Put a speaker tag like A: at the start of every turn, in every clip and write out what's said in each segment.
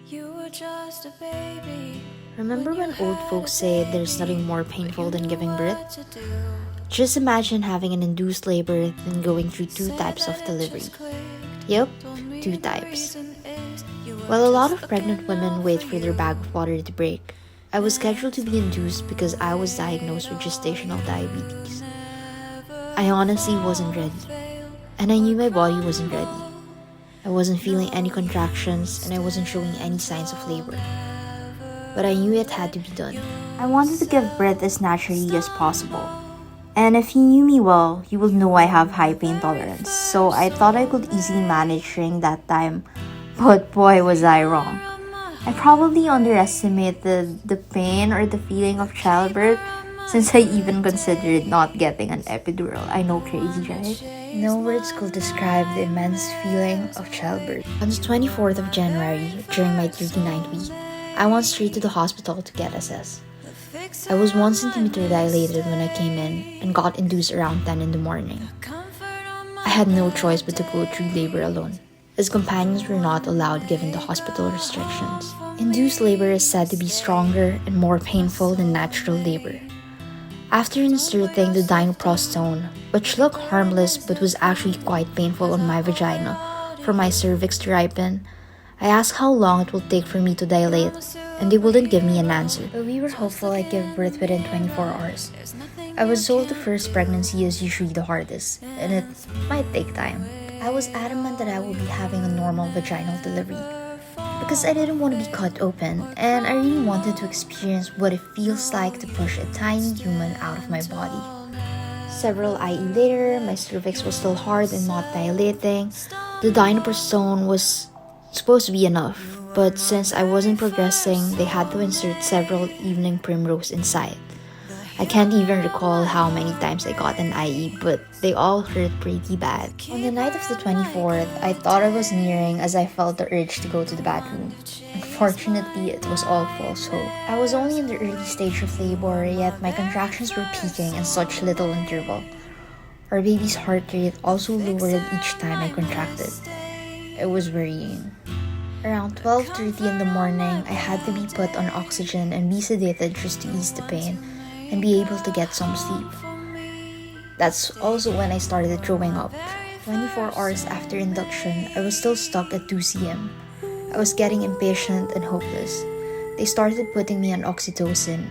A: You were just a baby.
B: Remember when old folks say there's nothing more painful than giving birth? Just imagine having an induced labor and going through two types of delivery. Yep, two types. While a lot of pregnant women wait for their bag of water to break, I was scheduled to be induced because I was diagnosed with gestational diabetes. I honestly wasn't ready, and I knew my body wasn't ready. I wasn't feeling any contractions and I wasn't showing any signs of labor. But I knew it had to be done. I wanted to give birth as naturally as possible. And if you knew me well, you would know I have high pain tolerance, so I thought I could easily manage during that time. But boy, was I wrong. I probably underestimated the pain or the feeling of childbirth since I even considered not getting an epidural. I know, crazy, right? No words could describe the immense feeling of childbirth. On the 24th of January, during my 39th week, I went straight to the hospital to get assessed. I was 1 centimeter dilated when I came in and got induced around 10 in the morning. I had no choice but to go through labor alone, as companions were not allowed given the hospital restrictions. Induced labor is said to be stronger and more painful than natural labor. After inserting the dinoprostone, which looked harmless but was actually quite painful on my vagina for my cervix to ripen, I asked how long it would take for me to dilate, and they wouldn't give me an answer. But we were hopeful I'd give birth within 24 hours. I was told the first pregnancy is usually the hardest, and it might take time. I was adamant that I would be having a normal vaginal delivery, because I didn't want to be cut open, and I really wanted to experience what it feels like to push a tiny human out of my body. Several IE later, my cervix was still hard and not dilating. The dinoprostone was supposed to be enough, but since I wasn't progressing, they had to insert several evening primrose inside. I can't even recall how many times I got an IE, but they all hurt pretty bad. On the night of the 24th, I thought I was nearing as I felt the urge to go to the bathroom. Unfortunately, it was all false hope. I was only in the early stage of labor, yet my contractions were peaking in such little interval. Our baby's heart rate also lowered each time I contracted. It was worrying. Around 12:30 in the morning, I had to be put on oxygen and be sedated just to ease the pain and be able to get some sleep. That's also when I started throwing up. 24 hours after induction, I was still stuck at 2 cm. I was getting impatient and hopeless. They started putting me on oxytocin,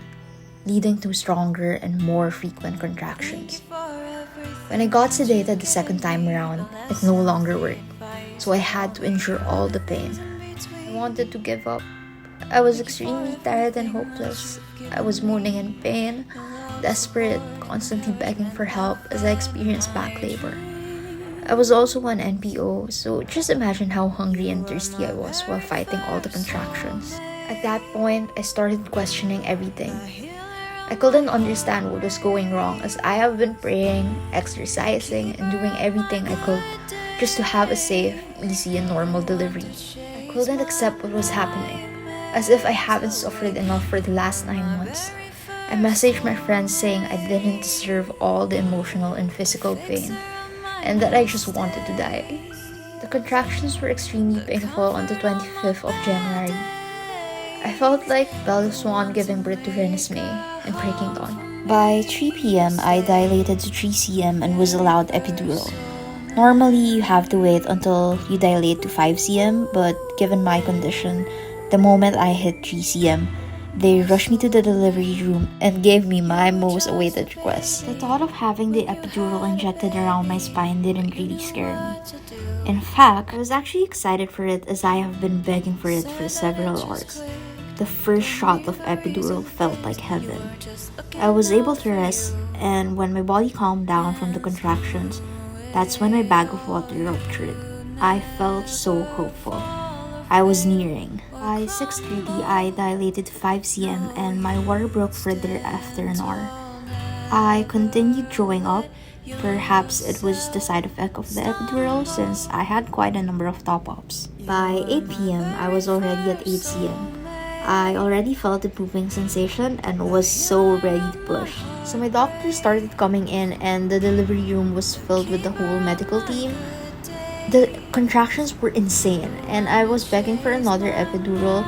B: leading to stronger and more frequent contractions. When I got sedated the second time around, it no longer worked, so I had to endure all the pain. I wanted to give up. I was extremely tired and hopeless. I was moaning in pain, desperate, constantly begging for help as I experienced back labor. I was also on NPO, so just imagine how hungry and thirsty I was while fighting all the contractions. At that point, I started questioning everything. I couldn't understand what was going wrong as I have been praying, exercising, and doing everything I could just to have a safe, easy, and normal delivery. I couldn't accept what was happening, as if I haven't suffered enough for the last 9 months. I messaged my friends saying I didn't deserve all the emotional and physical pain, and that I just wanted to die. The contractions were extremely painful on the 25th of January. I felt like Bella Swan giving birth to Renesmee and breaking dawn. By 3 p.m., I dilated to 3 cm and was allowed epidural. Normally, you have to wait until you dilate to 5 cm, but given my condition, the moment I hit 3 cm, they rushed me to the delivery room and gave me my most awaited request. The thought of having the epidural injected around my spine didn't really scare me. In fact, I was actually excited for it as I have been begging for it for several hours. The first shot of epidural felt like heaven. I was able to rest, and when my body calmed down from the contractions, that's when my bag of water ruptured. I felt so hopeful. I was nearing. By 6:30, I dilated to 5 cm and my water broke further after an hour. I continued throwing up. Perhaps it was the side effect of the epidural since I had quite a number of top-ups. By 8 p.m., I was already at 8 cm. I already felt the pooping sensation and was so ready to push. So my doctor started coming in and the delivery room was filled with the whole medical team. The contractions were insane, and I was begging for another epidural,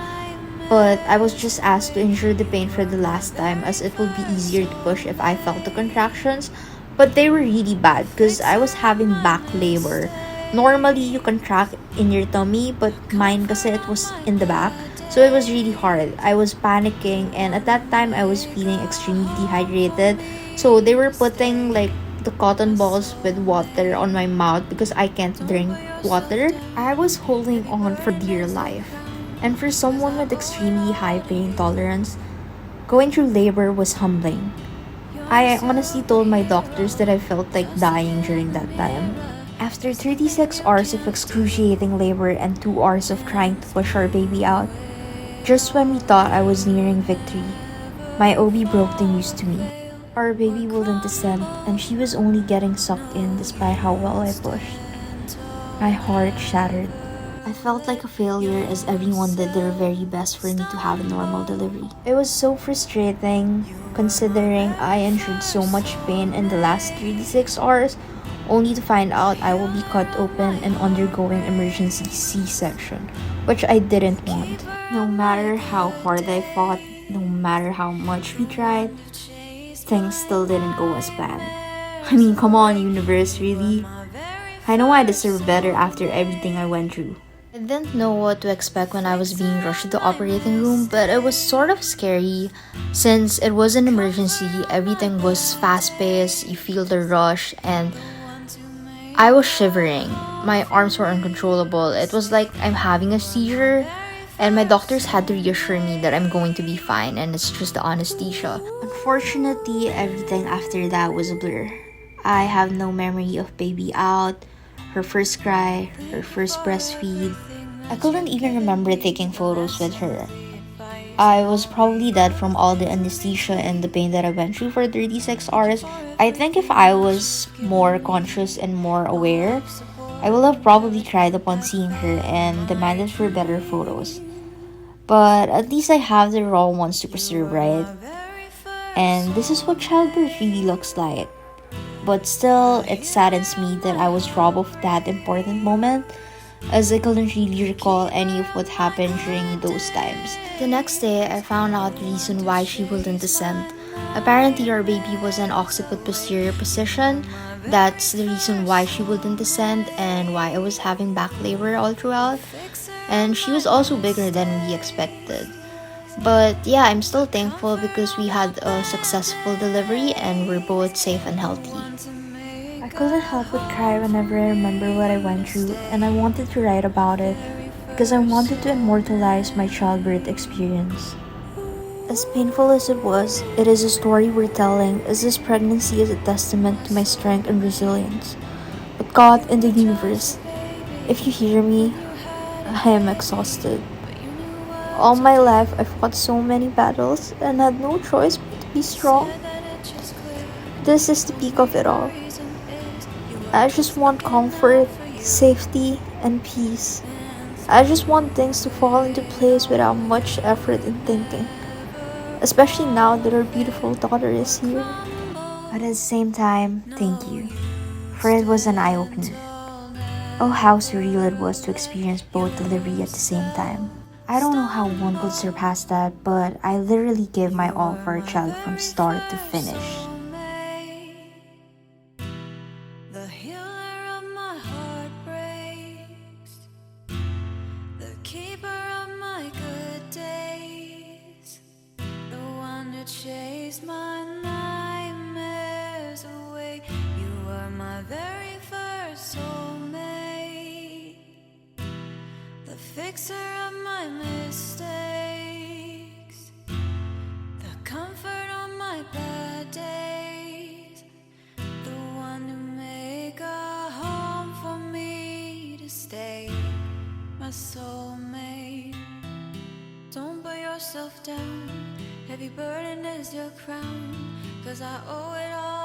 B: but I was just asked to endure the pain for the last time as it would be easier to push if I felt the contractions. But they were really bad because I was having back labor. Normally, you contract in your tummy, but mine kasi it was in the back. So it was really hard. I was panicking, and at that time, I was feeling extremely dehydrated. So they were putting like the cotton balls with water on my mouth because I can't drink water. I was holding on for dear life. And for someone with extremely high pain tolerance, going through labor was humbling. I honestly told my doctors that I felt like dying during that time. After 36 hours of excruciating labor and 2 hours of trying to push our baby out, just when we thought I was nearing victory, my OB broke the news to me. Our baby wouldn't descend, and she was only getting sucked in despite how well I pushed. My heart shattered. I felt like a failure as everyone did their very best for me to have a normal delivery. It was so frustrating considering I endured so much pain in the last 36 hours only to find out I will be cut open and undergoing emergency C-section, which I didn't want. No matter how hard I fought, no matter how much we tried, things still didn't go as planned. I mean, come on, universe, really? I know I deserve better after everything I went through. I didn't know what to expect when I was being rushed to the operating room, but it was sort of scary since it was an emergency. Everything was fast paced, you feel the rush, and I was shivering. My arms were uncontrollable. It was like I'm having a seizure, and my doctors had to reassure me that I'm going to be fine and it's just the anesthesia. Unfortunately, everything after that was a blur. I have no memory of baby out, her first cry, her first breastfeed. I couldn't even remember taking photos with her. I was probably dead from all the anesthesia and the pain that I went through for 36 hours. I think if I was more conscious and more aware, I would have probably cried upon seeing her and demanded for better photos. But at least I have the raw ones to preserve, right? And this is what childbirth really looks like. But still, it saddens me that I was robbed of that important moment, as I couldn't really recall any of what happened during those times. The next day, I found out the reason why she wouldn't descend. Apparently, our baby was in occiput posterior position. That's the reason why she wouldn't descend and why I was having back labor all throughout. And she was also bigger than we expected. But yeah, I'm still thankful because we had a successful delivery and we're both safe and healthy. I couldn't help but cry whenever I remember what I went through, and I wanted to write about it because I wanted to immortalize my childbirth experience. As painful as it is a story we're telling, as this pregnancy is a testament to my strength and resilience. But God and the universe, if you hear me, I am exhausted. All my life, I fought so many battles and had no choice but to be strong. This is the peak of it all. I just want comfort, safety, and peace. I just want things to fall into place without much effort and thinking. Especially now that our beautiful daughter is here. But at the same time, thank you. For it was an eye-opener. Oh, how surreal it was to experience both delivery at the same time. I don't know how one could surpass that, but I literally gave my all for a child from start to finish.
A: The healer of my heartbreaks, the keeper of my good days, the one who chased my nightmares away. You were my very first soulmate, the fixer of my mistakes, the comfort on my bad days, the one who make a home for me to stay, my soulmate. Don't put yourself down, heavy burden is your crown, 'cause I owe it all